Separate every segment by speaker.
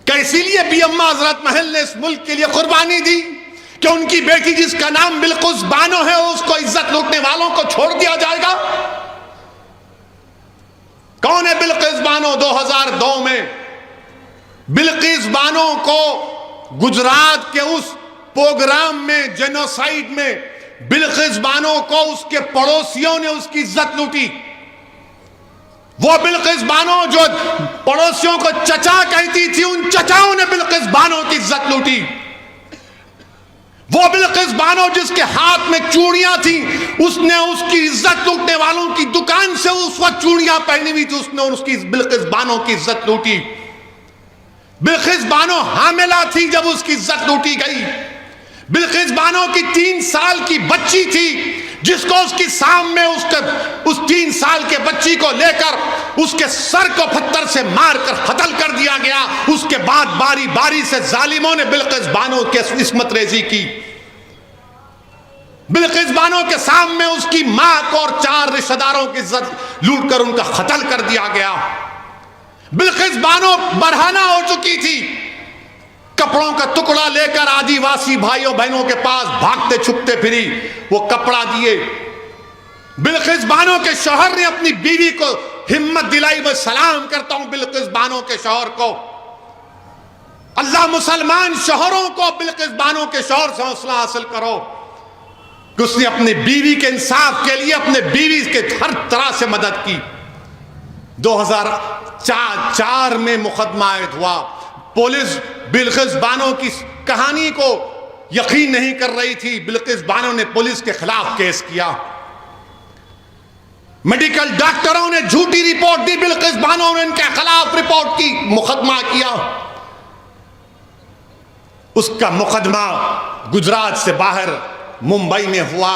Speaker 1: क्या इसीलिए भी अम्मा हजरत महल ने इस मुल्क के लिए कुर्बानी दी कि उनकी बेटी जिसका नाम बिल्किस बानो है उसको इज्जत लूटने वालों को छोड़ दिया जाएगा? कौन है बिल्किस बानो? 2002 में बिल्किस बानो को गुजरात के उस प्रोग्राम में, जेनोसाइड में, बिल्किस बानो को उसके पड़ोसियों ने उसकी इज्जत लूटी। वो बिल्किस बानो जो पड़ोसियों को चचा कहती थी, उन चचाओं ने बिल्किस बानो की इज्जत लूटी। वो बिल्किस बानो जिसके हाथ में चूड़ियां थी, उसने उसकी इज्जत लूटने वालों की दुकान से उस वक्त चूड़ियां पहनी हुई थी, उसने उसकी बिल्किस बानो की इज्जत लूटी। बिल्किस बानो हामिला थी जब उसकी इज्जत लूटी गई। बिल्किस बानो की 3 साल की बच्ची थी जिसको उसकी सामने उस 3 साल के बच्ची को लेकर उसके सर को पत्थर से मारकर कत्ल कर दिया गया। उसके बाद बारी बारी से जालिमों ने बिल्किस बानो के इस्मत रेजी की। बिल्किस बानो के सामने उसकी मां को और 4 रिश्तेदारों की इज्जत लूट कर उनका कत्ल कर दिया गया। बिल्किस बानो बरहाना हो चुकी थी, कपड़ों का टुकड़ा लेकर आदिवासी भाइयों बहनों के पास भागते छुपते फिरी, वो कपड़ा दिए। बिल्किस बानो के शौहर ने अपनी बीवी को हिम्मत दिलाई। मैं सलाम करता हूं बिल्किस बानो के शौहर को। अल्लाह मुसलमान शौहरों को बिल्किस बानो के शौहर से हौसला हासिल करो कि उसने अपनी बीवी के इंसाफ के लिए अपने बीवी के हर तरह से मदद की। 2004 में मुकदमा आयद हुआ। पुलिस बिल्किस बानो की कहानी को यकीन नहीं कर रही थी। बिल्किस बानो ने पुलिस के खिलाफ केस किया। मेडिकल डॉक्टरों ने झूठी रिपोर्ट दी, बिल्किस बानो ने इनके खिलाफ रिपोर्ट की, मुकदमा किया। उसका मुकदमा गुजरात से बाहर मुंबई में हुआ।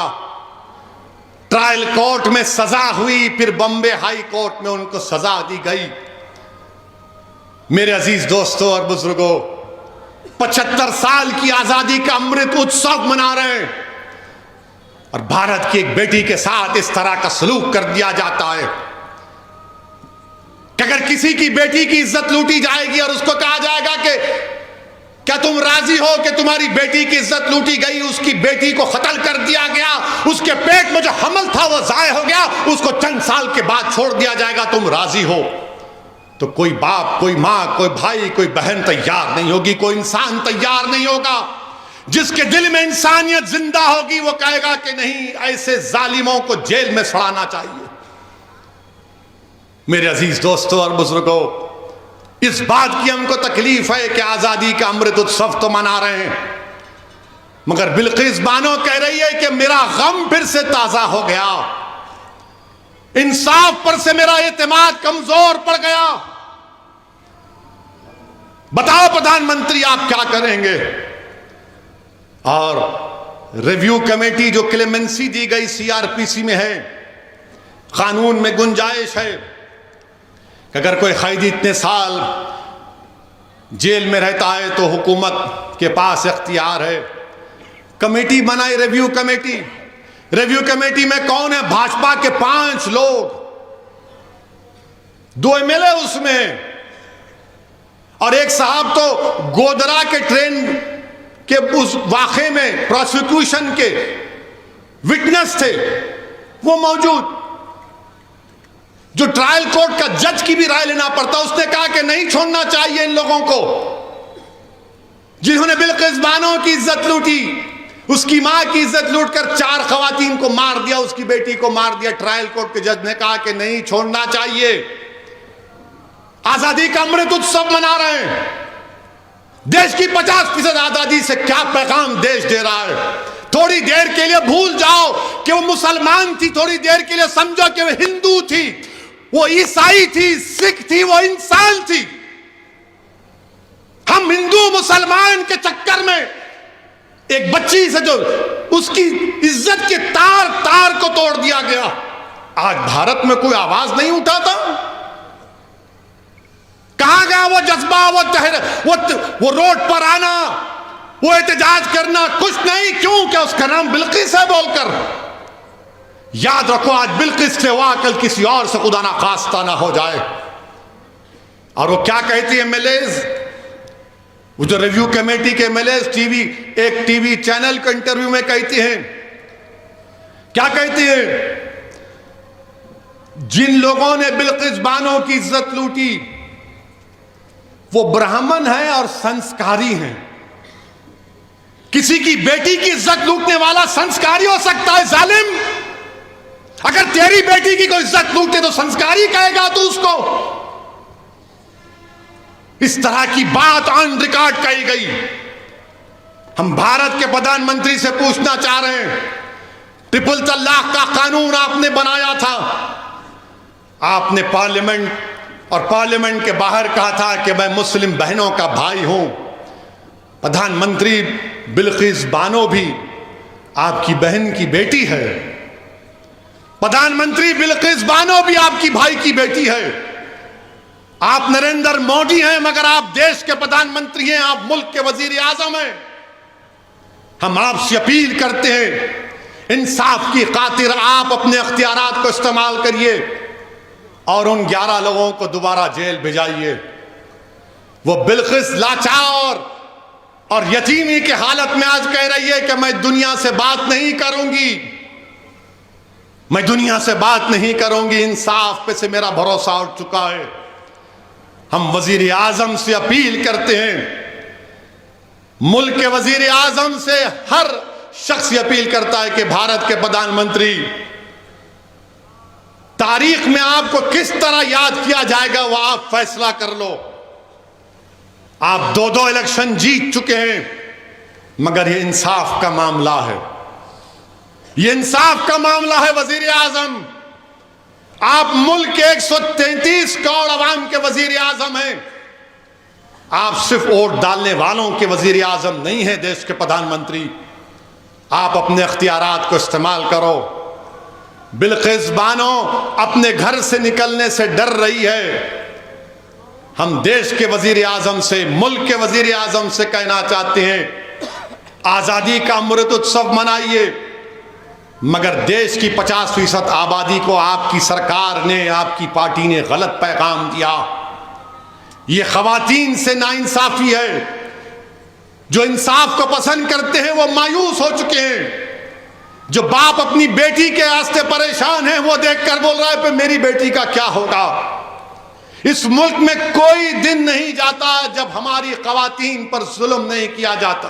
Speaker 1: ट्रायल कोर्ट में सजा हुई, फिर बॉम्बे हाई कोर्ट में उनको सजा दी गई। मेरे अजीज दोस्तों और बुजुर्गों, 75 साल की आजादी का अमृत उत्सव मना रहे हैं और भारत की एक बेटी के साथ इस तरह का सलूक कर दिया जाता है कि अगर किसी की बेटी की इज्जत लूटी जाएगी और उसको कहा जाएगा कि क्या तुम राजी हो कि तुम्हारी बेटी की इज्जत लूटी गई, उसकी बेटी को कत्ल कर दिया गया, उसके पेट में जो हमल था वो जाया हो गया, उसको चंद साल के बाद छोड़ दिया जाएगा, तुम राजी हो? तो कोई बाप, कोई माँ, कोई भाई, कोई बहन तैयार नहीं होगी, कोई इंसान तैयार नहीं होगा। जिसके दिल में इंसानियत जिंदा होगी वो कहेगा कि नहीं, ऐसे जालिमों को जेल में सड़ाना चाहिए। मेरे अजीज दोस्तों और बुजुर्गों, इस बात की हमको तकलीफ है कि आजादी का अमृत उत्सव तो मना रहे हैं, मगर बिल्किस बानो कह रही है कि मेरा गम फिर से ताजा हो गया, इंसाफ पर से मेरा एतमाद कमजोर पड़ गया। बताओ प्रधानमंत्री आप क्या करेंगे? और रिव्यू कमेटी जो क्लेमेंसी दी गई सीआरपीसी में है, कानून में गुंजाइश है कि अगर कोई कैदी इतने साल जेल में रहता है तो हुकूमत के पास इख्तियार है। कमेटी बनाई, रिव्यू कमेटी। रिव्यू कमेटी में कौन है? भाजपा के 5 लोग, 2 एमएलए उसमें, और एक साहब तो गोधरा के ट्रेन के उस वाक़े में प्रोसिक्यूशन के विटनेस थे, वो मौजूद। जो ट्रायल कोर्ट का जज की भी राय लेना पड़ता, उसने कहा कि नहीं छोड़ना चाहिए इन लोगों को जिन्होंने बिल्किस बानो की इज्जत लूटी, उसकी मां की इज्जत लूटकर 4 खवातीन को मार दिया, उसकी बेटी को मार दिया। ट्रायल कोर्ट के जज ने कहा कि नहीं छोड़ना चाहिए। आजादी का अमृत उत्सव मना रहे हैं। देश की 50% आजादी से क्या पैगाम देश दे रहा है? थोड़ी देर के लिए भूल जाओ कि वो मुसलमान थी, थोड़ी देर के लिए समझो कि वो हिंदू थी, वो ईसाई थी, सिख थी, वो इंसान थी। हम हिंदू मुसलमान के चक्कर में एक बच्ची से जो उसकी इज्जत के तार तार को तोड़ दिया गया, आज भारत में कोई आवाज नहीं उठाता। कहां गया वो जज्बा, वो रोड पर आना, वो एहतजाज करना? कुछ नहीं। क्यों? क्या उसका नाम बिल्किस है बोलकर? याद रखो, आज बिल्किस से हुआ, कल किसी और से खुदा ना खास्ता ना हो जाए। और वो क्या कहती है एमएलएज वो जो रिव्यू कमेटी के एमएलए एक टीवी चैनल के इंटरव्यू में कहती हैं, क्या कहती है? जिन लोगों ने बिल्किस बानो की इज्जत लूटी वो ब्राह्मण हैं और संस्कारी हैं। किसी की बेटी की इज्जत लूटने वाला संस्कारी हो सकता है जालिम? अगर तेरी बेटी की कोई इज्जत लूटे तो संस्कारी कहेगा तू उसको? इस तरह की बात ऑन रिकॉर्ड कही गई। हम भारत के प्रधानमंत्री से पूछना चाह रहे हैं, ट्रिपल तलाक का कानून आपने बनाया था, आपने पार्लियामेंट के बाहर कहा था कि मैं मुस्लिम बहनों का भाई हूं। प्रधानमंत्री बिल्किस बानो भी आपकी बहन की बेटी है, प्रधानमंत्री बिल्किस बानो भी आपकी भाई की बेटी है। आप नरेंद्र मोदी हैं मगर आप देश के प्रधानमंत्री हैं, आप मुल्क के वजीर आजम हैं। हम आपसे अपील करते हैं, इंसाफ की खातिर आप अपने अख्तियारात को इस्तेमाल करिए और उन 11 लोगों को दोबारा जेल भिजाइए। वो बिल्किस लाचार और यतीमी की हालत में आज कह रही है कि मैं दुनिया से बात नहीं करूंगी, मैं दुनिया से बात नहीं करूंगी, इंसाफ पे से मेरा भरोसा उठ चुका है। हम वजीर आजम से अपील करते हैं, मुल्क के वजीर आजम से हर शख्स अपील करता है कि भारत के प्रधानमंत्री, तारीख में आपको किस तरह याद किया जाएगा वो आप फैसला कर लो। आप 2 इलेक्शन जीत चुके हैं मगर ये इंसाफ का मामला है, ये इंसाफ का मामला है। वजीर आजम, आप मुल्क के 133 करोड़ अवाम के वजीर आजम हैं, आप सिर्फ वोट डालने वालों के वजीर आजम नहीं है, देश के प्रधानमंत्री। आप अपने अख्तियारात को इस्तेमाल करो। बिल्किस बानो अपने घर से निकलने से डर रही है। हम देश के वजीर आजम से, मुल्क के वजीर आजम से कहना चाहते हैं, आजादी का अमृत उत्सव मनाइए मगर देश की 50% आबादी को आपकी सरकार ने, आपकी पार्टी ने गलत पैगाम दिया। ये खवातीन से नाइंसाफी है। जो इंसाफ को पसंद करते हैं वो मायूस हो चुके हैं। जो बाप अपनी बेटी के वास्ते परेशान है वो देखकर बोल रहा है कि मेरी बेटी का क्या होगा। इस मुल्क में कोई दिन नहीं जाता जब हमारी खवातीन पर जुल्म नहीं किया जाता।